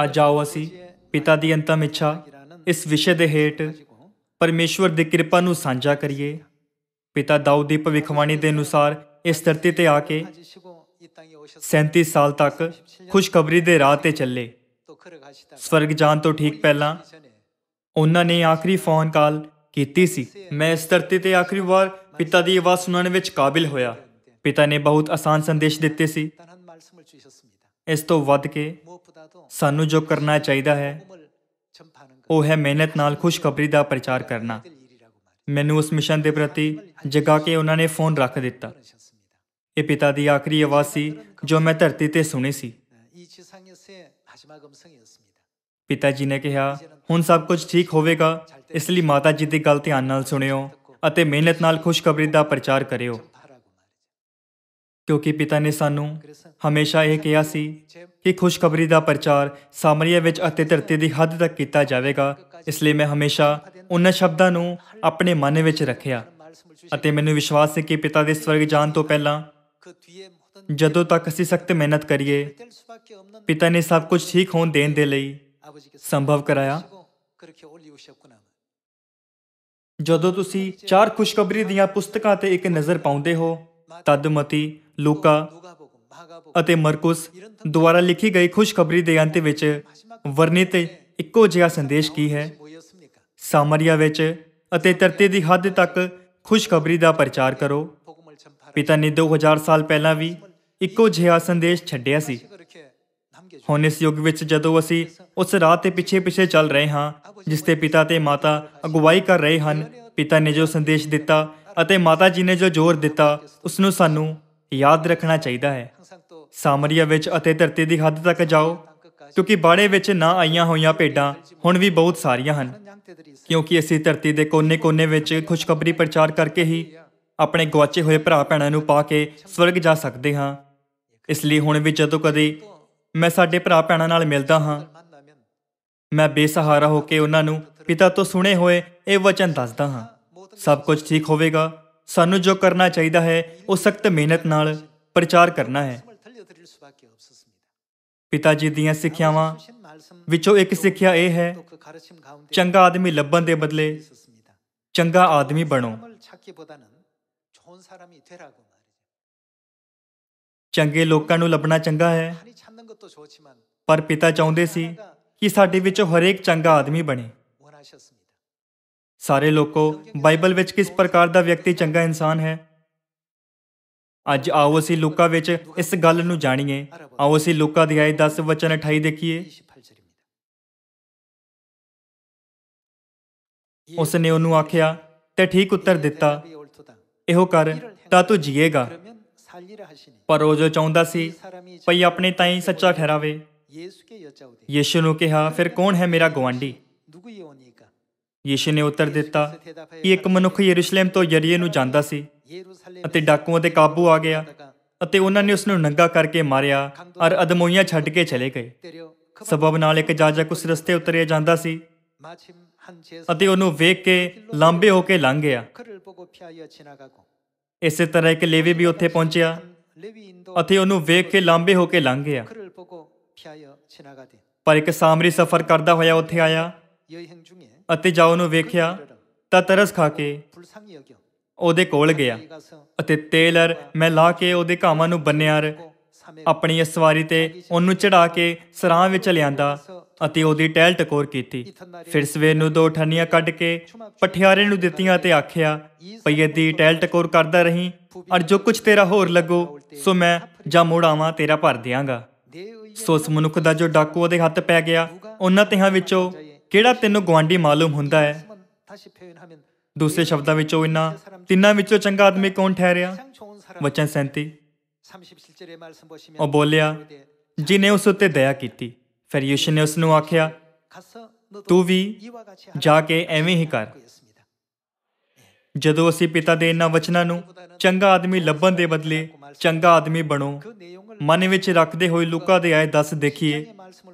ਅੱਜ ਆਓ ਅਸੀਂ ਪਿਤਾ ਦੀ ਅੰਤਮ ਇੱਛਾ ਇਸ ਵਿਸ਼ੇ ਦੇ ਹੇਠ ਪਰਮੇਸ਼ਵਰ ਦੀ ਕਿਰਪਾ ਨੂੰ ਸਾਂਝਾ ਕਰੀਏ। ਪਿਤਾ ਦਾਊਦ ਦੀ ਭਵਿੱਖਬਾਣੀ ਦੇ ਅਨੁਸਾਰ ਇਸ ਧਰਤੀ ਤੇ ਆ ਕੇ 37 ਸਾਲ ਤੱਕ ਖੁਸ਼ਖਬਰੀ ਦੇ ਰਾਹ ਤੇ ਚੱਲੇ। ਸਵਰਗ ਜਾਣ ਤੋਂ ਠੀਕ ਪਹਿਲਾਂ ਉਹਨਾਂ ਨੇ ਆਖਰੀ ਫੋਨ ਕਾਲ ਕੀਤੀ ਸੀ। ਮੈਂ ਇਸ ਧਰਤੀ ਤੇ ਆਖਰੀ ਵਾਰ ਪਿਤਾ ਦੀ ਆਵਾਜ਼ ਸੁਣਨ ਵਿੱਚ ਕਾਬਿਲ ਹੋਇਆ। ਪਿਤਾ ਨੇ ਬਹੁਤ ਆਸਾਨ ਸੰਦੇਸ਼ ਦਿੱਤੇ ਸੀ। ਇਸ ਤੋਂ ਵੱਧ ਕੇ ਸਾਨੂੰ ਜੋ ਕਰਨਾ ਚਾਹੀਦਾ ਹੈ ਉਹ ਹੈ ਮਿਹਨਤ ਨਾਲ ਖੁਸ਼ਖਬਰੀ ਦਾ ਪ੍ਰਚਾਰ ਕਰਨਾ। ਮੈਨੂੰ ਉਸ ਮਿਸ਼ਨ ਦੇ ਪ੍ਰਤੀ ਜਗਾ ਕੇ ਉਹਨਾਂ ਨੇ ਫੋਨ ਰੱਖ ਦਿੱਤਾ। ਇਹ ਪਿਤਾ ਦੀ ਆਖਰੀ ਆਵਾਜ਼ ਸੀ ਜੋ ਮੈਂ ਧਰਤੀ ਤੇ ਸੁਣੀ ਸੀ। ਪਿਤਾ ਜੀ ਨੇ ਕਿਹਾ, ਹੁਣ ਸਭ ਕੁਝ ਠੀਕ ਹੋਵੇਗਾ, ਇਸ ਲਈ ਮਾਤਾ ਜੀ ਦੀ ਗੱਲ ਧਿਆਨ ਨਾਲ ਸੁਣਿਓ ਅਤੇ ਮਿਹਨਤ ਨਾਲ ਖੁਸ਼ਖਬਰੀ ਦਾ ਪ੍ਰਚਾਰ ਕਰਿਓ। ਕਿਉਂਕਿ ਪਿਤਾ ਨੇ ਸਾਨੂੰ ਹਮੇਸ਼ਾ ਇਹ ਕਿਹਾ ਸੀ ਕਿ ਖੁਸ਼ਖਬਰੀ ਦਾ ਪ੍ਰਚਾਰ ਸਾਮਰੀਆ ਵਿੱਚ ਅਤੇ ਧਰਤੀ ਦੀ ਹੱਦ ਤੱਕ ਕੀਤਾ ਜਾਵੇਗਾ। ਇਸ ਲਈ ਮੈਂ ਹਮੇਸ਼ਾ ਉਹਨਾਂ ਸ਼ਬਦਾਂ ਨੂੰ ਆਪਣੇ ਮਨ ਵਿੱਚ ਰੱਖਿਆ ਅਤੇ ਮੈਨੂੰ ਵਿਸ਼ਵਾਸ ਹੈ ਕਿ ਪਿਤਾ ਦੇ ਸਵਰਗ ਜਾਣ ਤੋਂ ਪਹਿਲਾਂ ਜਦੋਂ ਤੱਕ ਅਸੀਂ ਸਖਤ ਮਿਹਨਤ ਕਰੀਏ, ਪਿਤਾ ਨੇ ਸਭ ਕੁਝ ਠੀਕ ਹੋਣ ਦੇਣ ਦੇ ਲਈ ਸੰਭਵ ਕਰਾਇਆ। ਜਦੋਂ ਤੁਸੀਂ 4 ਖੁਸ਼ਖਬਰੀ ਦੀਆਂ ਪੁਸਤਕਾਂ ਤੇ ਇੱਕ ਨਜ਼ਰ ਪਾਉਂਦੇ ਹੋ ਤਦ ਮਤੀ, ਲੂਕਾ ਅਤੇ ਮਰਕੁਸ ਦੁਆਰਾ ਲਿਖੀ ਗਈ ਖੁਸ਼ਖਬਰੀ ਦੇ ਅੰਤ ਵਿੱਚ ਵਰਣਿਤ ਇੱਕੋ ਜਿਹਾ ਸੰਦੇਸ਼ ਕੀ ਹੈ? ਸਾਮਰੀਆ ਵਿੱਚ ਅਤੇ ਧਰਤੀ ਦੀ ਹੱਦ ਤੱਕ ਖੁਸ਼ਖਬਰੀ ਦਾ ਪ੍ਰਚਾਰ ਕਰੋ। ਪਿਤਾ ਨੇ 2000 ਸਾਲ ਪਹਿਲਾਂ ਵੀ ਇੱਕੋ ਜਿਹਾ ਸੰਦੇਸ਼ ਛੱਡਿਆ ਸੀ। ਹੁਣ ਇਸ ਯੁੱਗ ਵਿੱਚ ਜਦੋਂ ਅਸੀਂ ਉਸ ਰਾਹ ਤੇ ਪਿੱਛੇ ਚੱਲ ਰਹੇ ਹਾਂ ਜਿਸ ਤੇ ਪਿਤਾ ਤੇ ਮਾਤਾ ਅਗਵਾਈ ਕਰ ਰਹੇ ਹਨ, ਪਿਤਾ ਨੇ ਜੋ ਸੰਦੇਸ਼ ਦਿੱਤਾ ਅਤੇ ਮਾਤਾ ਜੀ ਨੇ ਜੋ ਜ਼ੋਰ ਦਿੱਤਾ ਉਸ ਨੂੰ ਸਾਨੂੰ ਯਾਦ ਰੱਖਣਾ ਚਾਹੀਦਾ ਹੈ। ਸਾਮਰੀਆ ਵਿੱਚ ਅਤੇ ਧਰਤੀ ਦੀ ਹੱਦ ਤੱਕ ਜਾਓ, ਕਿਉਂਕਿ ਬਾੜੇ ਵਿੱਚ ਨਾ ਆਈਆਂ ਹੋਈਆਂ ਭੇਡਾਂ ਹੁਣ ਵੀ ਬਹੁਤ ਸਾਰੀਆਂ ਹਨ। ਕਿਉਂਕਿ ਅਸੀਂ ਧਰਤੀ ਦੇ ਕੋਨੇ-ਕੋਨੇ ਵਿੱਚ ਖੁਸ਼ਖਬਰੀ ਪ੍ਰਚਾਰ ਕਰਕੇ ਹੀ ਆਪਣੇ ਗੁਆਚੇ ਹੋਏ ਭਰਾ ਭੈਣਾਂ ਨੂੰ ਪਾ ਕੇ ਸਵਰਗ ਜਾ ਸਕਦੇ ਹਾਂ। ਇਸ ਲਈ ਹੁਣ ਵੀ ਜਦੋਂ ਕਦੇ ਮੈਂ ਸਾਡੇ ਭਰਾ ਭੈਣਾਂ ਨਾਲ ਮਿਲਦਾ ਹਾਂ, ਮੈਂ ਬੇਸਹਾਰਾ ਹੋ ਕੇ ਉਹਨਾਂ ਨੂੰ ਪਿਤਾ ਤੋਂ ਸੁਣੇ ਹੋਏ ਇਹ ਵਚਨ ਦੱਸਦਾ ਹਾਂ, ਸਭ ਕੁਝ ਠੀਕ ਹੋਵੇਗਾ। ਸਾਨੂੰ ਜੋ ਕਰਨਾ ਚਾਹੀਦਾ ਹੈ ਉਹ ਸਖਤ ਮਿਹਨਤ ਨਾਲ ਪ੍ਰਚਾਰ ਕਰਨਾ ਹੈ। ਪਿਤਾ ਜੀ ਦੀਆਂ ਸਿੱਖਿਆਵਾਂ ਵਿੱਚੋਂ ਇੱਕ ਸਿੱਖਿਆ ਇਹ ਹੈ, ਚੰਗਾ ਆਦਮੀ ਲੱਭਣ ਦੇ ਬਦਲੇ ਚੰਗਾ ਆਦਮੀ ਬਣੋ। ਚੰਗੇ ਲੋਕਾਂ ਨੂੰ ਲੱਭਣਾ ਚੰਗਾ ਹੈ, ਪਰ ਪਿਤਾ ਚਾਹੁੰਦੇ ਸੀ ਕਿ ਸਾਡੇ ਵਿੱਚੋਂ ਹਰੇਕ ਚੰਗਾ ਆਦਮੀ ਬਣੇ। ਸਾਰੇ ਲੋਕੋ, ਬਾਈਬਲ ਵਿੱਚ ਕਿਸ ਪ੍ਰਕਾਰ ਦਾ ਵਿਅਕਤੀ ਚੰਗਾ ਇਨਸਾਨ ਹੈ? ਅੱਜ ਆਓ ਅਸੀਂ ਲੂਕਾ ਵਿੱਚ ਇਸ ਗੱਲ ਨੂੰ ਜਾਣੀਏ। ਆਓ ਅਸੀਂ ਲੂਕਾ ਅਧਿਆਇ 10 ਵਚਨ 28 ਦੇਖੀਏ। ਉਸ ਨੇ ਉਹਨੂੰ ਆਖਿਆ ਤੇ ਠੀਕ ਉੱਤਰ ਦਿੱਤਾ, ਇਹੋ ਕਰ ਤਾਂ ਤੂੰ ਜੀਏਗਾ। ਪਰ ਉਹ ਜੋ ਚਾਹੁੰਦਾ ਸੀ ਭਈ ਆਪਣੇ ਤਾਈਂ ਸੱਚਾ ਠਹਿਰਾਵੇ। ਯੀਸ਼ੂ ਨੂੰ ਕਿਹਾ, ਫਿਰ ਕੌਣ ਹੈ ਮੇਰਾ ਗੁਆਂਢੀ? ਯੀਸ਼ੂ ਨੇ ਉੱਤਰ ਦਿੱਤਾ ਕਿ ਇੱਕ ਮਨੁੱਖ ਯਰੂਸ਼ਲਮ ਤੋਂ ਯਰੀਹੋ ਨੂੰ ਜਾਂਦਾ ਸੀ ਅਤੇ ਡਾਕੂਆਂ ਦੇ ਕਾਬੂ ਆ ਗਿਆ ਅਤੇ ਉਹਨਾਂ ਨੇ ਉਸ ਨੂੰ ਨੰਗਾ ਕਰਕੇ ਮਾਰਿਆ ਔਰ ਅਧਮੋਈਆਂ ਛੱਡ ਕੇ ਚਲੇ ਗਏ। ਸਬਬ ਨਾਲ ਇੱਕ ਜਾਜਕ ਉਸ ਰਸਤੇ ਉਤਰਿਆ ਜਾਂਦਾ ਸੀ ਅਤੇ ਉਹਨੂੰ ਵੇਖ ਕੇ ਲਾਂਭੇ ਹੋ ਕੇ ਲੰਘ ਗਿਆ। ਇਸੇ ਤਰ੍ਹਾਂ ਇੱਕ ਲੇਵੀ ਵੀ ਉੱਥੇ ਪਹੁੰਚਿਆ ਅਤੇ ਉਹਨੂੰ ਵੇਖ ਕੇ ਲਾਂਭੇ ਹੋ ਕੇ ਲੰਘ ਗਿਆ। ਪਰ ਇੱਕ ਸਾਮਰੀ ਸਫ਼ਰ ਕਰਦਾ ਹੋਇਆ ਉੱਥੇ ਆਇਆ ਅਤੇ ਜਾ ਉਹਨੂੰ ਵੇਖਿਆ ਤਾਂ ਤਰਸ ਖਾ ਕੇ ਉਹਦੇ ਕੋਲ ਗਿਆ ਅਤੇ ਤੇਲ ਅਰ ਮੈਂ ਲਾ ਕੇ ਉਹਦੇ ਘਾਵਾਂ ਨੂੰ ਬੰਨਿਆ ਅਰ ਆਪਣੀ ਸਵਾਰੀ ਤੇ ਉਹਨੂੰ ਚੜਾ ਕੇ ਸਰਾਂ ਵਿੱਚ ਲਿਆਂਦਾ ਅਤੇ ਉਹਦੀ ਟਹਿਲ ਟਕੋਰ ਕੀਤੀ। ਫਿਰ ਸਵੇਰ ਨੂੰ 2 ਠੰਨੀਆਂ ਕੱਢ ਕੇ ਪਠਿਆਰੇ ਨੂੰ ਦਿੱਤੀਆਂ ਤੇ ਆਖਿਆ, ਭਈ ਇਹਦੀ ਟਹਿਲ ਟਕੋਰ ਕਰਦਾ ਰਹੀਂ ਔਰ ਜੋ ਕੁਝ ਤੇਰਾ ਹੋਰ ਲੱਗੋ ਸੋ ਮੈਂ ਜਾਂ ਮੁੜ ਆਵਾਂ ਤੇਰਾ ਭਰ ਦਿਆਂਗਾ। ਸੋ ਉਸ ਮਨੁੱਖ ਦਾ ਜੋ ਡਾਕੂ ਉਹਦੇ ਹੱਥ ਪੈ ਗਿਆ, ਉਹਨਾਂ ਤਿਹਾਂ ਵਿੱਚੋਂ ਕਿਹੜਾ ਤੈਨੂੰ ਗੁਆਂਢੀ ਮਾਲੂਮ ਹੁੰਦਾ ਹੈ? ਦੂਸਰੇ ਸ਼ਬਦਾਂ ਵਿੱਚੋਂ ਇਹਨਾਂ ਤਿੰਨਾਂ ਵਿੱਚੋਂ ਚੰਗਾ ਆਦਮੀ ਕੌਣ ਠਹਿਰਿਆ? ਵਚਨ 37 ਉਹ ਬੋਲਿਆ, ਜਿਨੇ ਉਸ ਉੱਤੇ ਦਇਆ ਕੀਤੀ। ਫਿਰ ਯੀਸ਼ੂ ਨੇ ਉਸ ਨੂੰ ਆਖਿਆ, ਤੂੰ ਵੀ ਜਾ ਕੇ ਐਵੇਂ ਹੀ ਕਰ। ਜਦੋਂ ਅਸੀਂ ਪਿਤਾ ਦੇ ਇਹਨਾਂ ਵਚਨਾਂ ਨੂੰ ਚੰਗਾ ਆਦਮੀ ਲੱਭਣ ਦੇ ਬਦਲੇ ਚੰਗਾ ਆਦਮੀ ਬਣੋ ਮਨ ਵਿੱਚ ਰੱਖਦੇ ਹੋਏ ਲੂਕਾ ਅਧਿਆਇ 10 ਦੇਖੀਏ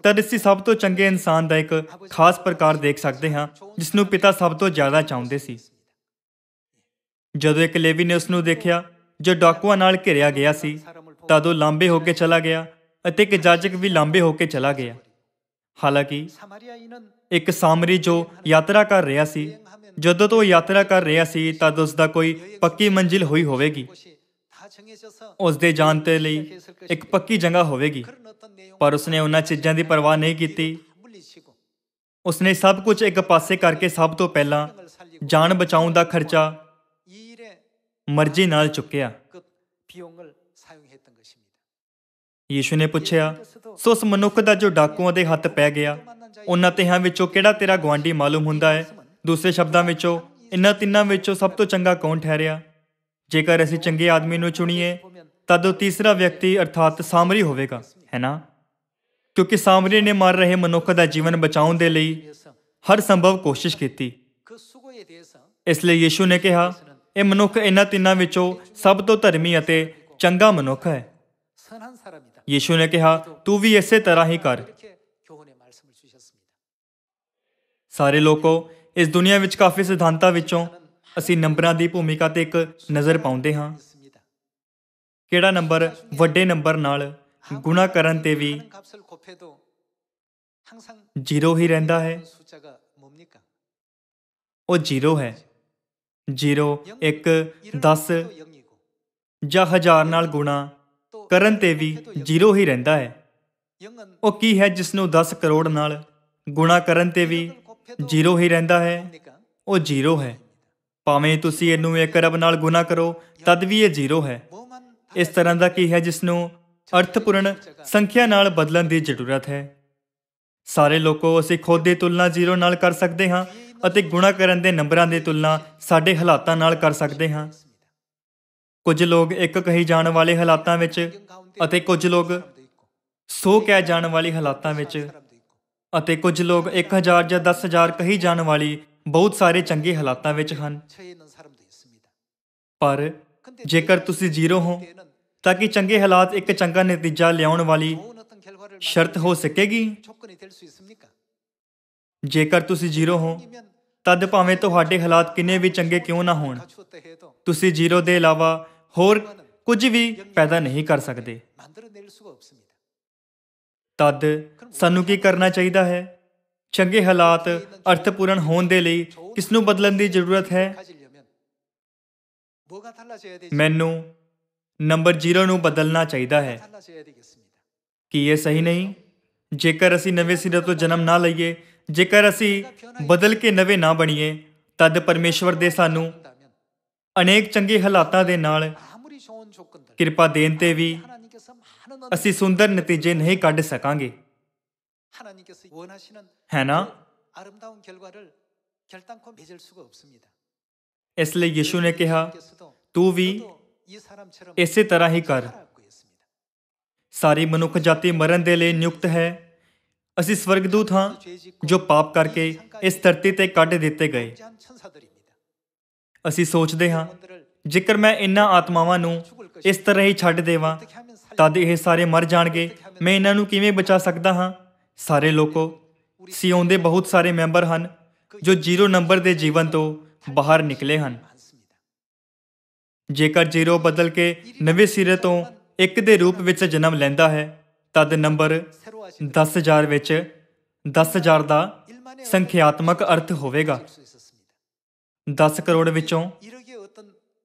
ਤਦ ਅਸੀਂ ਸਭ ਤੋਂ ਚੰਗੇ ਇਨਸਾਨ ਦਾ ਇੱਕ ਖਾਸ ਪ੍ਰਕਾਰ ਦੇਖ ਸਕਦੇ ਹਾਂ ਜਿਸ ਨੂੰ ਪਿਤਾ ਸਭ ਤੋਂ ਜ਼ਿਆਦਾ ਚਾਹੁੰਦੇ ਸੀ। ਜਦੋਂ ਇੱਕ ਲੇਵੀ ਨੇ ਉਸ ਨੂੰ ਦੇਖਿਆ ਜੋ ਡਾਕੂਆਂ ਨਾਲ ਘਿਰਿਆ ਗਿਆ ਸੀ ਤਦ ਉਹ ਲਾਂਭੇ ਹੋ ਕੇ ਚਲਾ ਗਿਆ ਅਤੇ ਇੱਕ ਜਾਜਕ ਵੀ ਲਾਂਭੇ ਹੋ ਕੇ ਚਲਾ ਗਿਆ। ਹਾਲਾਂਕਿ 사마리아인은 ਇੱਕ ਸਾਮਰੀ ਜੋ ਯਾਤਰਾ ਕਰ ਰਿਹਾ ਸੀ, ਜਦੋਂ ਤੋਂ ਉਹ ਯਾਤਰਾ ਕਰ ਰਿਹਾ ਸੀ ਤਦ ਉਸ ਦਾ ਕੋਈ ਪੱਕੀ ਮੰਜ਼ਿਲ ਹੋਈ ਹੋਵੇਗੀ। 곳이 다 정해져서 ਉਸ ਦੇ ਜਾਣ ਦੇ ਲਈ ਇੱਕ ਪੱਕੀ ਜਗ੍ਹਾ ਹੋਵੇਗੀ, 그런 어떤 내용 ਪਰ ਉਸਨੇ ਉਹਨਾਂ ਚੀਜ਼ਾਂ ਦੀ ਪਰਵਾਹ ਨਹੀਂ ਕੀਤੀ। 물리치고 ਉਸਨੇ ਸਭ ਕੁਝ ਇੱਕ ਪਾਸੇ ਕਰਕੇ ਸਭ ਤੋਂ ਪਹਿਲਾਂ 을 살리고 ਜਾਨ ਬਚਾਉਣ ਦਾ ਖਰਚਾ 이 일에 ਮਰਜ਼ੀ ਨਾਲ ਚੁੱਕਿਆ। 그 비용을 사용했던 것입니다. ਯੀਸ਼ੂ ਨੇ ਪੁੱਛਿਆ, ਸੋ ਉਸ ਮਨੁੱਖ ਦਾ ਜੋ ਡਾਕੂਆਂ ਦੇ ਹੱਥ ਪੈ ਗਿਆ, ਉਹਨਾਂ ਤਿਹਾਂ ਵਿੱਚੋਂ ਕਿਹੜਾ ਤੇਰਾ ਗੁਆਂਢੀ ਮਾਲੂਮ ਹੁੰਦਾ ਹੈ? ਦੂਸਰੇ ਸ਼ਬਦਾਂ ਵਿੱਚੋਂ ਇਹਨਾਂ ਤਿੰਨਾਂ ਵਿੱਚੋਂ ਸਭ ਤੋਂ ਚੰਗਾ ਕੌਣ ਠਹਿਰਿਆ? ਜੇਕਰ ਅਸੀਂ ਚੰਗੇ ਆਦਮੀ ਨੂੰ ਚੁਣੀਏ ਤਦ ਉਹ ਤੀਸਰਾ ਵਿਅਕਤੀ ਅਰਥਾਤ ਸਾਮਰੀ ਹੋਵੇਗਾ, ਹੈ ਨਾ? ਕਿਉਂਕਿ ਸਾਮਰੀ ਨੇ ਮਰ ਰਹੇ ਮਨੁੱਖ ਦਾ ਜੀਵਨ ਬਚਾਉਣ ਦੇ ਲਈ 그래서 ਹਰ ਸੰਭਵ ਕੋਸ਼ਿਸ਼ ਕੀਤੀ। 그 수고에 대해서 ਇਸ ਲਈ ਯੀਸ਼ੂ ਨੇ ਕਿਹਾ, ਇਹ ਮਨੁੱਖ ਇਹਨਾਂ ਤਿੰਨਾਂ ਵਿੱਚੋਂ ਸਭ ਤੋਂ ਧਰਮੀ ਅਤੇ ਚੰਗਾ ਮਨੁੱਖ ਹੈ। 선한 사람이다. ਯੀਸ਼ੂ ਨੇ ਕਿਹਾ, ਤੂੰ ਵੀ ਇਸੇ ਤਰ੍ਹਾਂ ਹੀ ਕਰ। 이렇게 교훈의 말씀을 주셨습니다. ਸਾਰੇ ਲੋਕੋ, ਇਸ ਦੁਨੀਆ ਵਿੱਚ ਕਾਫੀ ਸਿਧਾਂਤਾਂ ਵਿੱਚੋਂ ਅਸੀਂ ਨੰਬਰਾਂ ਦੀ ਭੂਮਿਕਾ ਤੇ ਇੱਕ ਨਜ਼ਰ ਪਾਉਂਦੇ ਹਾਂ। 있습니다. ਕਿਹੜਾ ਨੰਬਰ ਵੱਡੇ ਨੰਬਰ ਨਾਲ ਗੁਣਾ ਕਰਨ ਤੇ ਵੀ 많은 값을 곱해도 항상 0 ਹੀ ਰਹਿੰਦਾ ਹੈ? 숫자가 뭡니까? ਉਹ 0 ਹੈ। 0, 1, 10 또 0이고 ਜਾਂ 1000 ਨਾਲ ਗੁਣਾ 또 ਕਰਨ ਤੇ ਵੀ 0 ਹੀ ਰਹਿੰਦਾ ਹੈ। 0은 ਉਹ ਕੀ ਹੈ ਜਿਸ ਨੂੰ 10 ਕਰੋੜ ਨਾਲ ਗੁਣਾ ਕਰਨ ਤੇ ਵੀ 0 ਹੀ ਰਹਿੰਦਾ ਹੈ? 뭡니까? ਉਹ 0 ਹੈ। ਭਾਵੇਂ ਤੁਸੀਂ ਇਹਨੂੰ 1 ਅਰਬ ਨਾਲ ਗੁਣਾ ਕਰੋ ਤਦ ਵੀ ਇਹ 0 ਹੈ। 뭐만 ਇਸ ਤਰ੍ਹਾਂ ਦਾ ਕੀ ਹੈ ਜਿਸ ਨੂੰ ਅਰਥਪੂਰਨ ਸੰਖਿਆ ਨਾਲ ਬਦਲਣ ਦੀ ਜ਼ਰੂਰਤ ਹੈ? ਸਾਰੇ ਲੋਕੋ, ਅਸੀਂ ਖੁਦ ਦੀ ਤੁਲਨਾ 0 ਨਾਲ ਕਰ ਸਕਦੇ ਹਾਂ ਅਤੇ ਗੁਣਾ ਕਰਨ ਦੇ ਨੰਬਰਾਂ ਦੀ ਤੁਲਨਾ ਸਾਡੇ ਹਾਲਾਤਾਂ ਨਾਲ ਕਰ ਸਕਦੇ ਹਾਂ। ਕੁਝ ਲੋਕ 1 ਕਹੀ ਜਾਣ ਵਾਲੇ ਹਾਲਾਤਾਂ ਵਿੱਚ ਅਤੇ ਕੁਝ ਲੋਕ 100 ਕਹਿ ਜਾਣ ਵਾਲੀ ਹਾਲਾਤਾਂ ਵਿੱਚ ਅਤੇ ਕੁਝ ਲੋਕ 1000 ਜਾਂ 10000 ਕਹੀ ਜਾਣ ਵਾਲੀ ਬਹੁਤ ਸਾਰੇ ਚੰਗੇ ਹਾਲਾਤਾਂ ਵਿੱਚ ਹਨ। 처해 있는 사람도 있습니다. ਪਰ ਜੇਕਰ ਤੁਸੀਂ 0 ਹੋ ਤਾਂ ਕਿ ਚੰਗੇ ਹਾਲਾਤ ਇੱਕ ਚੰਗਾ ਨਤੀਜਾ ਲਿਆਉਣ ਵਾਲੀ 좋은 어떤 결과를 ਸ਼ਰਤ ਹੋ ਸਕੇਗੀ? 조건이 될 수 있습니까? ਜੇਕਰ ਤੁਸੀਂ 0 ਹੋ 이면 ਤਦ ਭਾਵੇਂ ਤੁਹਾਡੇ ਹਾਲਾਤ ਕਿੰਨੇ ਵੀ ਚੰਗੇ ਕਿਉਂ ਨਾ ਹੋਣ, 갖추었다 해도 ਤੁਸੀਂ 0 ਦੇ ਇਲਾਵਾ ਹੋਰ ਕੁਝ ਵੀ ਪੈਦਾ ਨਹੀਂ ਕਰ ਸਕਦੇ। 만들어낼 수가 없습니다. ਤਦ ਸਾਨੂੰ ਕੀ ਕਰਨਾ ਚਾਹੀਦਾ ਹੈ? ਚੰਗੇ ਹਾਲਾਤ ਅਰਥਪੂਰਨ ਹੋਣ ਦੇ ਲਈ ਕਿਸ ਨੂੰ ਬਦਲਣ ਦੀ ਜ਼ਰੂਰਤ ਹੈ? 가지려면 뭐가 달라져야 되지? ਮੈਨੂੰ ਨੰਬਰ 0 ਨੂੰ ਬਦਲਣਾ ਚਾਹੀਦਾ ਹੈ। 달라져야 되겠습니다. ਕੀ ਇਹ ਸਹੀ ਨਹੀਂ? ਜੇਕਰ ਅਸੀਂ ਨਵੇਂ ਸਿਰੇ ਤੋਂ ਜਨਮ ਨਾ ਲਈਏ, ਜੇਕਰ ਅਸੀਂ ਬਦਲ ਕੇ ਨਵੇਂ ਨਾ ਬਣੀਏ, ਤਦ ਪਰਮੇਸ਼ਵਰ ਦੇ ਸਾਨੂੰ 한다면 ਅਨੇਕ ਚੰਗੇ ਹਾਲਾਤਾਂ ਦੇ ਨਾਲ 아무리 좋은 조건들 ਕਿਰਪਾ ਦੇਣ ਤੇ ਵੀ 하나님께서 많은 ਅਸੀਂ ਸੁੰਦਰ ਨਤੀਜੇ ਨਹੀਂ ਕੱਢ ਸਕਾਂਗੇ, 하나님께서 원하시는 ਹੈ ਨਾ? 아름다운 결과를 결단코 맺을 수가 없습니다. ਇਸ ਲਈ ਯਿਸੂ ਨੇ ਕਿਹਾ, 께서도 ਤੂੰ ਵੀ 너도 이 사람처럼 ਇਸੇ ਤਰ੍ਹਾਂ ਹੀ ਕਰ। 하라고 했습니다. ਸਾਰੀ ਮਨੁੱਖ ਜਾਤੀ ਮਰਨ ਦੇ ਲਈ ਨਿਯੁਕਤ ਹੈ। ਅਸੀਂ ਸਵਰਗਦੂਤ ਹਾਂ 죄 짓고 ਜੋ ਪਾਪ ਕਰਕੇ ਇਸ ਧਰਤੀ ਤੇ ਕੱਢ ਦਿੱਤੇ ਗਏ। 범죄한 천사들입니다. ਅਸੀਂ ਸੋਚਦੇ ਹਾਂ, 영혼들을 ਜੇਕਰ ਮੈਂ ਇਹਨਾਂ ਆਤਮਾਵਾਂ ਨੂੰ ਇਸ ਤਰ੍ਹਾਂ ਹੀ ਛੱਡ ਦੇਵਾਂ 어떻게 하면 살릴 ਤਦ ਇਹ ਸਾਰੇ ਮਰ ਜਾਣਗੇ। ਮੈਂ ਇਹਨਾਂ ਨੂੰ ਕਿਵੇਂ ਬਚਾ ਸਕਦਾ ਹਾਂ? ਸਾਰੇ ਲੋਕੋ, ਸਿਓਨ ਦੇ ਬਹੁਤ ਸਾਰੇ ਮੈਂਬਰ ਹਨ ਜੋ 0 ਨੰਬਰ ਦੇ ਜੀਵਨ ਤੋਂ ਬਾਹਰ ਨਿਕਲੇ ਹਨ। 많습니다. ਜੇਕਰ 0 ਬਦਲ ਕੇ ਨਵੇਂ ਸਿਰੇ ਤੋਂ 1 ਦੇ ਰੂਪ ਵਿੱਚ ਜਨਮ ਲੈਂਦਾ ਹੈ ਤਦ ਨੰਬਰ 새로 하신 10,000 ਵਿੱਚ 10,000 ਦਾ ਸੰਖਿਆਤਮਕ ਅਰਥ ਹੋਵੇਗਾ। 수 있었습니다. 10 ਕਰੋੜ ਵਿੱਚੋਂ 1억의 어떤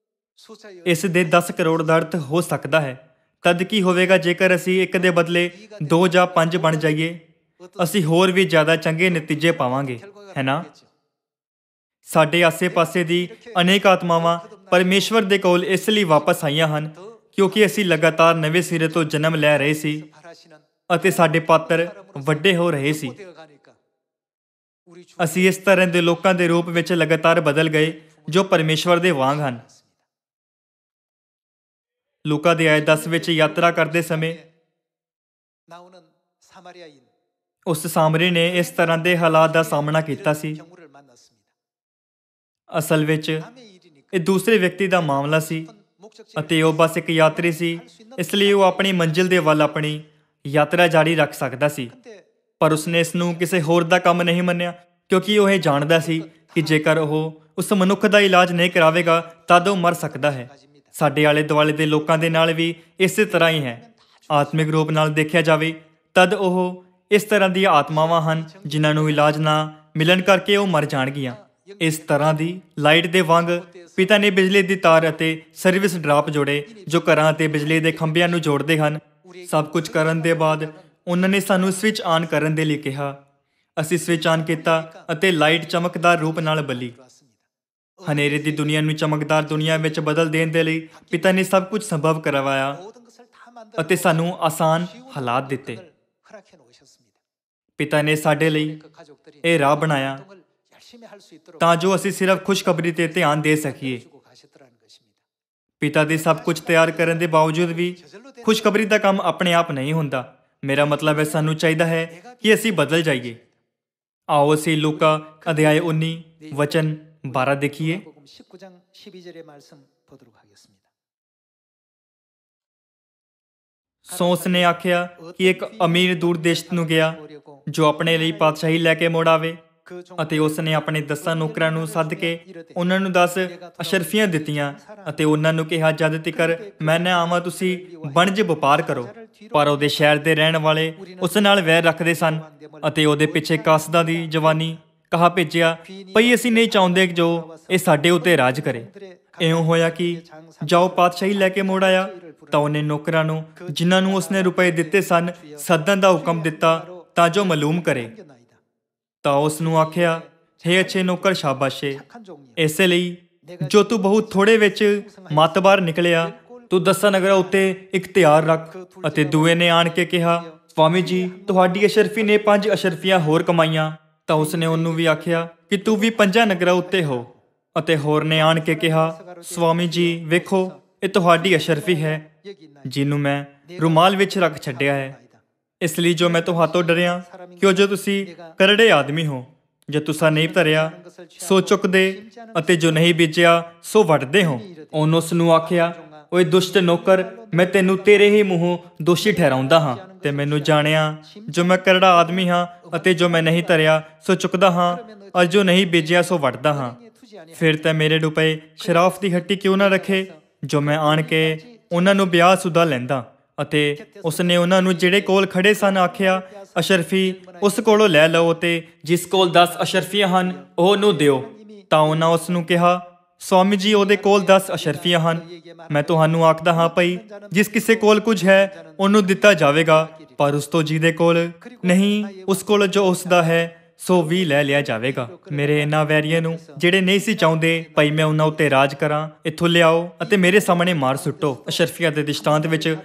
숫자여 ਇਸ ਦੇ 10 ਕਰੋੜ ਦਾ ਅਰਥ ਹੋ ਸਕਦਾ ਹੈ। ਤਦ ਕੀ ਹੋਵੇਗਾ ਜੇਕਰ ਅਸੀਂ 1 ਦੇ ਬਦਲੇ 2 ਜਾਂ 5 ਬਣ ਜਾਈਏ? ਅਸੀਂ ਹੋਰ ਵੀ ਜ਼ਿਆਦਾ ਚੰਗੇ ਨਤੀਜੇ ਪਾਵਾਂਗੇ, ਹੈ ਨਾ? ਸਾਡੇ ਆਸੇ-ਪਾਸੇ ਦੀ ਅਨੇਕ ਆਤਮਾਵਾਂ ਪਰਮੇਸ਼ਵਰ ਦੇ ਕੋਲ ਇਸ ਲਈ ਵਾਪਸ ਆਈਆਂ ਹਨ ਕਿਉਂਕਿ ਅਸੀਂ ਲਗਾਤਾਰ ਨਵੇਂ ਸਿਰੇ ਤੋਂ ਜਨਮ ਲੈ ਰਹੇ ਸੀ 바라시는 ਅਤੇ ਸਾਡੇ ਪਾਤਰ ਵੱਡੇ ਹੋ ਰਹੇ ਸੀ। 되어 가니까 우리 주 ਅਸੀਂ ਇਸ ਤਰ੍ਹਾਂ ਦੇ ਲੋਕਾਂ ਦੇ ਰੂਪ ਵਿੱਚ ਲਗਾਤਾਰ ਬਦਲ ਗਏ ਜੋ ਪਰਮੇਸ਼ਵਰ ਦੇ ਵਾਂਗ ਹਨ। ਲੂਕਾ ਦੇ ਅਧਿਆਇ 10 ਵਿੱਚ ਯਾਤਰਾ ਕਰਦੇ ਸਮੇਂ 나오는 사마리아인 ਉਸ ਸਾਮਰੀ ਨੇ ਇਸ ਤਰ੍ਹਾਂ ਦੇ ਹਾਲਾਤ ਦਾ ਸਾਹਮਣਾ ਕੀਤਾ ਸੀ। 경우를 만났습니다. ਅਸਲ ਵਿੱਚ 남의 일이니까 ਇਹ ਦੂਸਰੇ ਵਿਅਕਤੀ ਦਾ ਮਾਮਲਾ ਸੀ 목적지를 ਅਤੇ ਉਹ ਬਸ ਇੱਕ ਯਾਤਰੀ ਸੀ, ਇਸ ਲਈ ਉਹ ਆਪਣੀ ਮੰਜ਼ਿਲ ਦੇ ਵੱਲ ਆਪਣੀ ਯਾਤਰਾ ਜਾਰੀ ਰੱਖ ਸਕਦਾ ਸੀ। 근데 ਪਰ ਉਸਨੇ ਇਸ ਨੂੰ ਕਿਸੇ ਹੋਰ ਦਾ ਕੰਮ ਨਹੀਂ ਮੰਨਿਆ ਕਿਉਂਕਿ ਉਹ ਇਹ ਜਾਣਦਾ ਸੀ ਕਿ ਜੇਕਰ ਉਹ ਉਸ ਮਨੁੱਖ ਦਾ ਇਲਾਜ ਨਹੀਂ ਕਰਾਵੇਗਾ ਤਦ ਉਹ ਮਰ ਸਕਦਾ ਹੈ। ਸਾਡੇ ਆਲੇ ਦੁਆਲੇ ਦੇ ਲੋਕਾਂ ਦੇ ਨਾਲ ਵੀ ਇਸੇ ਤਰ੍ਹਾਂ ਹੀ ਹੈ। ਆਤਮਿਕ ਰੂਪ ਨਾਲ ਦੇਖਿਆ ਜਾਵੇ ਤਦ ਉਹ ਇਸ ਤਰ੍ਹਾਂ ਦੀਆਂ ਆਤਮਾਵਾਂ ਹਨ ਜਿਨ੍ਹਾਂ ਨੂੰ ਇਲਾਜ ਨਾ ਮਿਲਣ ਕਰਕੇ ਉਹ ਮਰ ਜਾਣਗੀਆਂ। ਇਸ ਤਰ੍ਹਾਂ ਦੀ ਲਾਈਟ ਦੇ ਵਾਂਗ ਪਿਤਾ ਨੇ ਬਿਜਲੀ ਦੀ ਤਾਰ ਅਤੇ ਸਰਵਿਸ ਡਰਾਪ ਜੋੜੇ ਜੋ ਘਰਾਂ ਅਤੇ ਬਿਜਲੀ ਦੇ ਖੰਭਿਆਂ ਨੂੰ ਜੋੜਦੇ ਹਨ। ਸਭ ਕੁਝ ਕਰਨ ਦੇ ਬਾਅਦ ਉਹਨਾਂ ਨੇ ਸਾਨੂੰ ਸਵਿਚ ਆਨ ਕਰਨ ਦੇ ਲਈ ਕਿਹਾ। ਅਸੀਂ ਸਵਿਚ ਆਨ ਕੀਤਾ ਅਤੇ ਲਾਈਟ ਚਮਕਦਾਰ ਰੂਪ ਨਾਲ ਬਲੀ। ਹਨੇਰੇ ਦੀ ਦੁਨੀਆ ਨੂੰ ਚਮਕਦਾਰ ਦੁਨੀਆ ਵਿੱਚ ਬਦਲ ਦੇਣ ਦੇ ਲਈ ਪਿਤਾ ਨੇ ਸਭ ਕੁਝ ਸੰਭਵ ਕਰਵਾਇਆ ਅਤੇ ਸਾਨੂੰ ਆਸਾਨ ਹਾਲਾਤ ਦਿੱਤੇ। ਪਿਤਾ ਨੇ ਸਾਡੇ ਲਈ ਇਹ ਰਾਹ ਬਣਾਇਆ ਤਾਂ ਜੋ ਅਸੀਂ ਸਿਰਫ ਖੁਸ਼ਖਬਰੀ ਤੇ ਧਿਆਨ ਦੇ ਸਕੀਏ। ਪਿਤਾ ਦੇ ਸਭ ਕੁਝ ਤਿਆਰ ਕਰਨ ਦੇ ਬਾਵਜੂਦ ਵੀ ਖੁਸ਼ਖਬਰੀ ਦਾ ਕੰਮ ਆਪਣੇ ਆਪ ਨਹੀਂ ਹੁੰਦਾ। ਮੇਰਾ ਮਤਲਬ ਹੈ ਸਾਨੂੰ ਚਾਹੀਦਾ ਹੈ ਕਿ ਅਸੀਂ ਬਦਲ ਜਾਈਏ। ਆਓ ਅਸੀਂ ਲੂਕਾ ਅਧਿਆਇ 19 ਵਚਨ 12 ਦੇਖੀਏ। ਸੋ ਉਸਨੇ ਆਖਿਆ ਕਿ ਇੱਕ ਅਮੀਰ ਦੂਰ ਦੇਸ਼ ਨੂੰ ਗਿਆ ਜੋ ਆਪਣੇ ਲਈ ਪਾਤਸ਼ਾਹੀ ਲੈ ਕੇ ਮੁੜ ਆਵੇ, ਅਤੇ ਉਸਨੇ ਆਪਣੇ 10 ਨੌਕਰਾਂ ਨੂੰ ਸੱਦ ਕੇ ਉਹਨਾਂ ਨੂੰ 10 ਅਸ਼ਰਫੀਆਂ ਦਿੱਤੀਆਂ ਅਤੇ ਉਹਨਾਂ ਨੂੰ ਕਿਹਾ, ਜਦ ਤੀਕਰ ਮੈਂ ਨਾ ਆਵਾਂ ਤੁਸੀਂ ਵਣਜ ਵਪਾਰ ਕਰੋ। ਪਰ ਉਹਦੇ ਸ਼ਹਿਰ ਦੇ ਰਹਿਣ ਵਾਲੇ ਉਸ ਨਾਲ ਵੈਰ ਰੱਖਦੇ ਸਨ ਅਤੇ ਉਹਦੇ ਪਿੱਛੇ ਕਾਸਦਾਂ ਦੀ ਜਵਾਨੀ ਕਹਾ ਭੇਜਿਆ, ਭਈ ਅਸੀਂ ਨਹੀਂ ਚਾਹੁੰਦੇ ਜੋ ਇਹ ਸਾਡੇ ਉੱਤੇ ਰਾਜ ਕਰੇ। ਇਉਂ ਹੋਇਆ ਕਿ ਜਾਓ ਪਾਤਸ਼ਾਹੀ ਲੈ ਕੇ ਮੁੜ ਆਇਆ ਤਾਂ ਉਹਨੇ ਨੌਕਰਾਂ ਨੂੰ ਜਿਨ੍ਹਾਂ ਨੂੰ ਉਸਨੇ ਰੁਪਏ ਦਿੱਤੇ ਸਨ ਸੱਦਣ ਦਾ ਹੁਕਮ ਦਿੱਤਾ ਤਾਂ ਜੋ ਮਾਲੂਮ ਕਰੇ। ਤਾਂ ਉਸ ਨੂੰ ਆਖਿਆ, ਹੇ ਅੱਛੇ ਨੌਕਰ, ਸ਼ਾਬਾਸ਼ੇ, ਇਸੇ ਲਈ ਜੋ ਤੂੰ ਬਹੁਤ ਥੋੜੇ ਵਿੱਚ ਮਾਤਬਾਰ ਨਿਕਲਿਆ, ਤੂੰ 10 ਨਗਰਾਂ ਉੱਤੇ ਇਖਤਿਆਰ ਰੱਖ। ਅਤੇ ਦੂਏ ਨੇ ਆਣ ਕੇ ਕਿਹਾ, ਸਵਾਮੀ ਜੀ, ਤੁਹਾਡੀ ਅਸ਼ਰਫੀ ਨੇ 5 ਅਸ਼ਰਫੀਆਂ ਹੋਰ ਕਮਾਈਆਂ। ਤਾਂ ਉਸਨੇ ਉਹਨੂੰ ਵੀ ਆਖਿਆ ਕਿ ਤੂੰ ਵੀ 5 ਨਗਰਾਂ ਉੱਤੇ ਹੋ। ਅਤੇ ਹੋਰ ਨੇ ਆਣ ਕੇ ਕਿਹਾ, ਸਵਾਮੀ ਜੀ, ਵੇਖੋ ਇਹ ਤੁਹਾਡੀ ਅਸ਼ਰਫੀ ਹੈ ਜਿਹਨੂੰ ਮੈਂ ਰੁਮਾਲ ਵਿੱਚ ਰੱਖ ਛੱਡਿਆ ਹੈ। ਇਸ ਲਈ ਜੋ ਮੈਂ ਤੁਹਾਤੋਂ ਡਰਿਆ ਕਿਉਂ ਜੋ ਤੁਸੀਂ ਕਰੜੇ ਆਦਮੀ ਹੋ। ਜੋ ਤੁਸੀਂ ਨਹੀਂ ਧਰਿਆ ਸੋ ਚੁੱਕਦੇ ਅਤੇ ਜੋ ਨਹੀਂ ਬੀਜਿਆ ਸੋ ਵੱਢਦੇ ਹੋ। ਉਹਨੇ ਉਸ ਨੂੰ ਆਖਿਆ, ਓਏ ਦੁਸ਼ਟ ਨੌਕਰ, ਮੈਂ ਤੈਨੂੰ ਤੇਰੇ ਹੀ ਮੂੰਹੋਂ ਦੋਸ਼ੀ ਠਹਿਰਾਉਂਦਾ ਹਾਂ ਤੇ ਮੈਨੂੰ ਜਾਣਿਆ ਜੋ ਮੈਂ ਕਰੜਾ ਆਦਮੀ ਹਾਂ ਅਤੇ ਜੋ ਮੈਂ ਨਹੀਂ ਧਰਿਆ ਸੋ ਚੁੱਕਦਾ ਹਾਂ ਔਰ ਜੋ ਨਹੀਂ ਬੀਜਿਆ ਸੋ ਵੱਢਦਾ ਹਾਂ। ਫਿਰ ਤਾਂ ਮੇਰੇ ਰੁਪਏ ਸ਼ਰਾਫ ਦੀ ਹੱਟੀ ਕਿਉਂ ਨਾ ਰੱਖੇ ਜੋ ਮੈਂ ਆਣ ਕੇ ਉਹਨਾਂ ਨੂੰ ਵਿਆਹ ਸੁਦਾ ਲੈਂਦਾ। ਅਤੇ ਉਸਨੇ ਉਹਨਾਂ ਨੂੰ ਜਿਹੜੇ ਕੋਲ ਖੜੇ ਸਨ ਆਖਿਆ, ਅਸ਼ਰਫੀ ਉਸ ਕੋਲੋਂ ਲੈ ਲਓ ਤੇ ਜਿਸ ਕੋਲ 10 ਅਸ਼ਰਫੀਆਂ ਹਨ ਉਹਨੂੰ ਦਿਓ। ਤਾਂ ਉਹਨਾਂ ਉਸ ਨੂੰ ਕਿਹਾ, ਸਵਾਮੀ ਜੀ, ਉਹਦੇ ਕੋਲ 10 ਅਸ਼ਰਫੀਆਂ ਹਨ। ਮੈਂ ਤੁਹਾਨੂੰ ਆਖਦਾ ਹਾਂ ਭਈ ਜਿਸ ਕਿਸੇ ਕੋਲ ਕੁਝ ਹੈ ਉਹਨੂੰ ਦਿੱਤਾ ਜਾਵੇਗਾ, ਪਰ ਉਸ ਤੋਂ ਜਿਹਦੇ ਕੋਲ ਨਹੀਂ ਉਸ ਕੋਲ ਜੋ ਉਸ ਦਾ ਹੈ ਸੋ ਵੀ ਲੈ ਲਿਆ ਜਾਵੇਗਾ। ਮੇਰੇ ਇਹਨਾਂ ਵੈਰੀਆਂ ਨੂੰ ਜਿਹੜੇ ਨਹੀਂ ਸੀ ਚਾਹੁੰਦੇ ਭਈ ਮੈਂ ਉਹਨਾਂ ਉੱਤੇ ਰਾਜ ਕਰਾਂ, ਇੱਥੋਂ ਲਿਆਓ ਅਤੇ ਮੇਰੇ ਸਾਹਮਣੇ ਮਾਰ ਸੁੱਟੋ। ਅਸ਼ਰਫੀਆਂ ਦੇ ਦ੍ਰਿਸ਼ਟਾਂਤ ਵਿੱਚ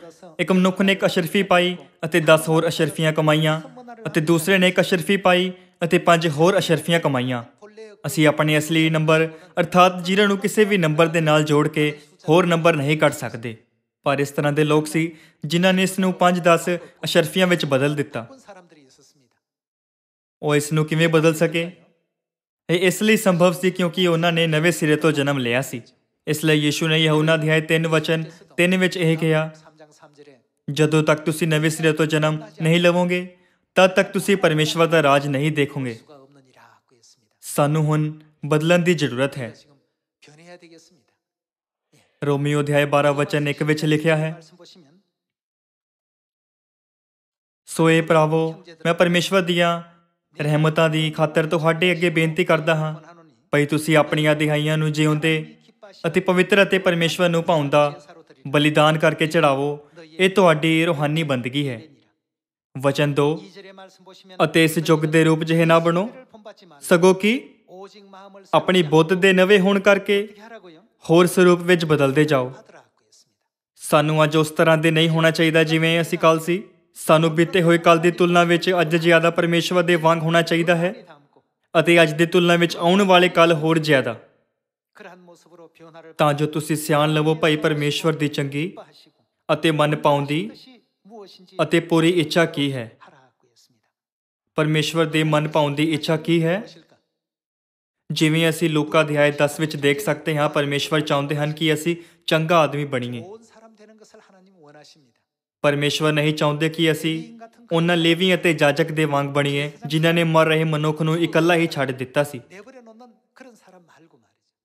ਇੱਕ ਮਨੁੱਖ ਨੇ ਇੱਕ ਅਸ਼ਰਫੀ ਪਾਈ ਅਤੇ 10 ਹੋਰ ਅਸ਼ਰਫੀਆਂ ਕਮਾਈਆਂ, ਅਤੇ ਦੂਸਰੇ ਨੇ ਇੱਕ ਅਸ਼ਰਫੀ ਪਾਈ ਅਤੇ 5 ਹੋਰ ਅਸ਼ਰਫੀਆਂ ਕਮਾਈਆਂ। ਅਸੀਂ ਆਪਣੇ ਅਸਲੀ ਨੰਬਰ ਅਰਥਾਤ 0 ਨੂੰ ਕਿਸੇ ਵੀ ਨੰਬਰ ਦੇ ਨਾਲ ਜੋੜ ਕੇ ਹੋਰ ਨੰਬਰ ਨਹੀਂ ਕੱਢ ਸਕਦੇ। ਪਰ ਇਸ ਤਰ੍ਹਾਂ ਦੇ ਲੋਕ ਸੀ ਜਿਨ੍ਹਾਂ ਨੇ ਇਸ ਨੂੰ 5-10 ਅਸ਼ਰਫੀਆਂ ਵਿੱਚ ਬਦਲ ਦਿੱਤਾ। ਉਹ ਇਸ ਨੂੰ ਕਿਵੇਂ ਬਦਲ ਸਕੇ? ਇਹ ਇਸ ਲਈ ਸੰਭਵ ਸੀ ਕਿਉਂਕਿ ਉਹਨਾਂ ਨੇ ਨਵੇਂ ਸਿਰੇ ਤੋਂ ਜਨਮ ਲਿਆ ਸੀ। ਇਸ ਲਈ ਯਿਸੂ ਨੇ ਯਹੂਨਾ ਅਧਿਆਇ 3 ਵਚਨ 3 ਵਿੱਚ ਇਹ ਕਿਹਾ, ਜਦੋਂ ਤੱਕ ਤੁਸੀਂ ਨਵੇਂ ਸਿਰੇ ਤੋਂ ਜਨਮ ਨਹੀਂ ਲਵੋਗੇ ਤਦ ਤੱਕ ਤੁਸੀਂ ਪਰਮੇਸ਼ਵਰ ਦਾ ਰਾਜ ਨਹੀਂ ਦੇਖੋਗੇ। ਸਾਨੂੰ ਹੁਣ ਬਦਲਣ ਦੀ ਜ਼ਰੂਰਤ ਹੈ। ਰੋਮੀਓ ਅਧਿਆਇ 12 ਵਚਨ 1 ਵਿੱਚ ਲਿਖਿਆ ਹੈ, ਸੋ ਇਹ ਭਰਾਵੋ, ਮੈਂ ਪਰਮੇਸ਼ਵਰ ਦੀਆਂ ਰਹਿਮਤਾਂ ਦੀ ਖਾਤਰ ਤੁਹਾਡੇ ਅੱਗੇ ਬੇਨਤੀ ਕਰਦਾ ਹਾਂ ਭਈ ਤੁਸੀਂ ਆਪਣੀਆਂ ਦਿਹਾਈਆਂ ਨੂੰ ਜਿਉਂਦੇ ਅਤੇ ਪਵਿੱਤਰ ਅਤੇ ਪਰਮੇਸ਼ਵਰ ਨੂੰ ਭਾਉਂਦਾ ਬਲੀਦਾਨ ਕਰਕੇ ਚੜਾਵੋ। ਇਹ ਤੁਹਾਡੀ ਰੂਹਾਨੀ ਬੰਦਗੀ ਹੈ। ਵਚਨ 2, ਅਤੇ ਇਸ ਯੁੱਗ ਦੇ ਰੂਪ ਜਿਹੇ ਨਾ ਬਣੋ, ਸਗੋਂ ਕਿ ਆਪਣੀ ਬੁੱਧ ਦੇ ਨਵੇਂ ਹੋਣ ਕਰਕੇ ਹੋਰ ਸਰੂਪ ਵਿੱਚ ਬਦਲਦੇ ਜਾਓ। ਸਾਨੂੰ ਅੱਜ ਉਸ ਤਰ੍ਹਾਂ ਦੇ ਨਹੀਂ ਹੋਣਾ ਚਾਹੀਦਾ ਜਿਵੇਂ ਅਸੀਂ ਕੱਲ੍ਹ ਸੀ। ਸਾਨੂੰ ਬੀਤੇ ਹੋਏ ਕੱਲ੍ਹ ਦੀ ਤੁਲਨਾ ਵਿੱਚ ਅੱਜ ਜ਼ਿਆਦਾ ਪਰਮੇਸ਼ਵਰ ਦੇ ਵਾਂਗ ਹੋਣਾ ਚਾਹੀਦਾ ਹੈ ਅਤੇ ਅੱਜ ਦੀ ਤੁਲਨਾ ਵਿੱਚ ਆਉਣ ਵਾਲੇ ਕੱਲ੍ਹ ਹੋਰ ਜ਼ਿਆਦਾ, ਤਾਂ ਜੋ ਤੁਸੀਂ ਸਿਆਣ ਲਵੋ ਭਾਈ ਪਰਮੇਸ਼ਵਰ ਦੀ ਚੰਗੀ ਅਤੇ ਮਨ ਪਾਉਂਦੀ ਅਤੇ ਪੂਰੀ ਇੱਛਾ ਕੀ ਹੈ। ਪਰਮੇਸ਼ਵਰ ਦੇ ਮਨ ਪਾਉਂਦੀ ਇੱਛਾ ਕੀ ਹੈ? ਜਿਵੇਂ ਅਸੀਂ ਲੂਕਾ ਅਧਿਆਇ 10 ਵਿੱਚ ਦੇਖ ਸਕਦੇ ਹਾਂ, ਪਰਮੇਸ਼ਵਰ ਚਾਹੁੰਦੇ ਹਨ ਕਿ ਅਸੀਂ ਚੰਗਾ ਆਦਮੀ ਬਣੀਏ। ਪਰਮੇਸ਼ਵਰ ਨਹੀਂ ਚਾਹੁੰਦੇ ਕਿ ਅਸੀਂ ਉਹਨਾਂ ਲੇਵੀ ਅਤੇ ਜਾਜਕ ਦੇ ਵਾਂਗ ਬਣੀਏ ਜਿਨ੍ਹਾਂ ਨੇ ਮਰ ਰਹੇ ਮਨੁੱਖ ਨੂੰ ਇਕੱਲਾ ਹੀ ਛੱਡ ਦਿੱਤਾ ਸੀ।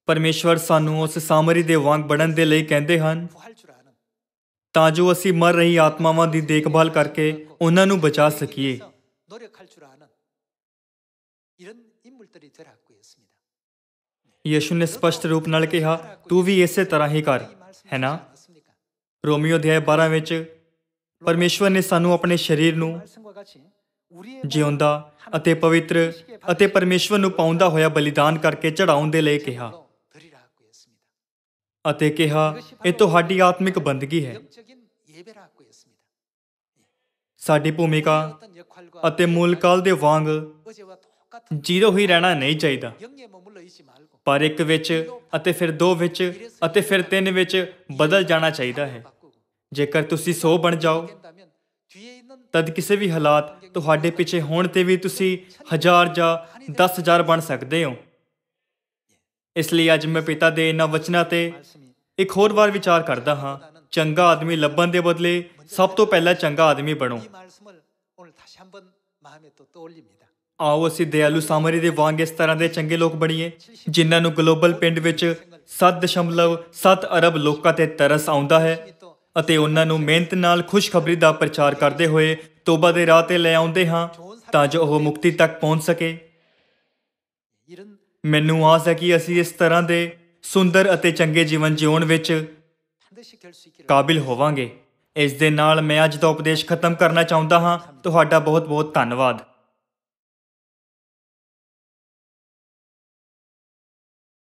ਪਰਮੇਸ਼ਵਰ ਸਾਨੂੰ ਉਸ ਸਾਮਰੀ ਦੇ ਵਾਂਗ ਬਣਨ ਦੇ ਲਈ ਕਹਿੰਦੇ ਹਨ ਤਾਂ ਜੋ ਅਸੀਂ ਮਰ ਰਹੀ ਆਤਮਾਵਾਂ ਦੀ ਦੇਖਭਾਲ ਕਰਕੇ ਉਹਨਾਂ ਨੂੰ ਬਚਾ ਸਕੀਏ। 노력할 줄 아는 이런 인물들이 되라고 했습니다. ਯਿਸੂ ਨੇ ਸਪਸ਼ਟ ਰੂਪ ਨਾਲ ਕਿਹਾ, ਤੂੰ ਵੀ ਇਸੇ ਤਰ੍ਹਾਂ ਹੀ ਕਰ, ਹੈ ਨਾ? ਰੋਮੀਓ ਅਧਿਆਇ 12 ਵਿੱਚ ਪਰਮੇਸ਼ਵਰ ਨੇ ਸਾਨੂੰ ਆਪਣੇ ਸਰੀਰ ਨੂੰ ਜਿਉਂਦਾ ਅਤੇ ਪਵਿੱਤਰ ਅਤੇ ਪਰਮੇਸ਼ਵਰ ਨੂੰ ਪਾਉਂਦਾ ਹੋਇਆ ਬਲੀਦਾਨ ਕਰਕੇ ਚੜਾਉਣ ਦੇ ਲਈ ਕਿਹਾ ਅਤੇ ਕਿਹਾ, ਇਹ ਤੁਹਾਡੀ ਆਤਮਿਕ ਬੰਦਗੀ ਹੈ। ਸਾਡੀ ਭੂਮਿਕਾ ਅਤੇ ਮੂਲ ਕਾਲ ਦੇ ਵਾਂਗ ਜ਼ੀਰੋ ਹੀ ਰਹਿਣਾ ਨਹੀਂ ਚਾਹੀਦਾ, ਪਰ ਇੱਕ ਵਿੱਚ ਅਤੇ ਫਿਰ ਦੋ ਵਿੱਚ ਅਤੇ ਫਿਰ ਤਿੰਨ ਵਿੱਚ ਬਦਲ ਜਾਣਾ ਚਾਹੀਦਾ ਹੈ। ਜੇਕਰ ਤੁਸੀਂ 100 ਬਣ ਜਾਓ, ਤਦ ਕਿਸੇ ਵੀ ਹਾਲਾਤ ਤੁਹਾਡੇ ਪਿੱਛੇ ਹੋਣ ਤੇ ਵੀ ਤੁਸੀਂ 1000 ਜਾਂ 10,000 ਬਣ ਸਕਦੇ ਹੋ। ਇਸ ਲਈ ਅੱਜ ਮੈਂ ਪਿਤਾ ਦੇ ਇਹਨਾਂ ਵਚਨਾਂ ਤੇ ਇੱਕ ਹੋਰ ਵਾਰ ਵਿਚਾਰ ਕਰਦਾ ਹਾਂ। ਚੰਗਾ ਆਦਮੀ ਲੱਭਣ ਦੇ ਬਦਲੇ ਸਭ ਤੋਂ ਪਹਿਲਾਂ ਚੰਗਾ ਆਦਮੀ ਬਣੋ। ਆਓ ਅਸੀਂ ਦਿਆਲੂ ਸਾਮਰੀ ਦੇ ਵਾਂਗ ਇਸ ਤਰ੍ਹਾਂ ਦੇ ਚੰਗੇ ਲੋਕ ਬਣੀਏ, ਜਿਨ੍ਹਾਂ ਨੂੰ ਗਲੋਬਲ ਪਿੰਡ ਵਿੱਚ 7.7 ਅਰਬ ਲੋਕਾਂ ਤੇ ਤਰਸ ਆਉਂਦਾ ਹੈ ਅਤੇ ਉਹਨਾਂ ਨੂੰ ਮਿਹਨਤ ਨਾਲ ਖੁਸ਼ਖਬਰੀ ਦਾ ਪ੍ਰਚਾਰ ਕਰਦੇ ਹੋਏ ਤੋਬਾ ਦੇ ਰਾਹ ਤੇ ਲੈ ਆਉਂਦੇ ਹਾਂ ਤਾਂ ਜੋ ਉਹ ਮੁਕਤੀ ਤੱਕ ਪਹੁੰਚ ਸਕੇ। ਮੈਨੂੰ ਆਸ ਹੈ ਕਿ ਅਸੀਂ ਇਸ ਤਰ੍ਹਾਂ ਦੇ ਸੁੰਦਰ ਅਤੇ ਚੰਗੇ ਜੀਵਨ ਜਿਉਣ ਵਿੱਚ ਕਾਬਿਲ ਹੋਵਾਂਗੇ। ਇਸ ਦੇ ਨਾਲ ਮੈਂ ਅੱਜ ਦਾ ਉਪਦੇਸ਼ ਖਤਮ ਕਰਨਾ ਚਾਹੁੰਦਾ ਹਾਂ। ਤੁਹਾਡਾ ਬਹੁਤ ਬਹੁਤ ਧੰਨਵਾਦ।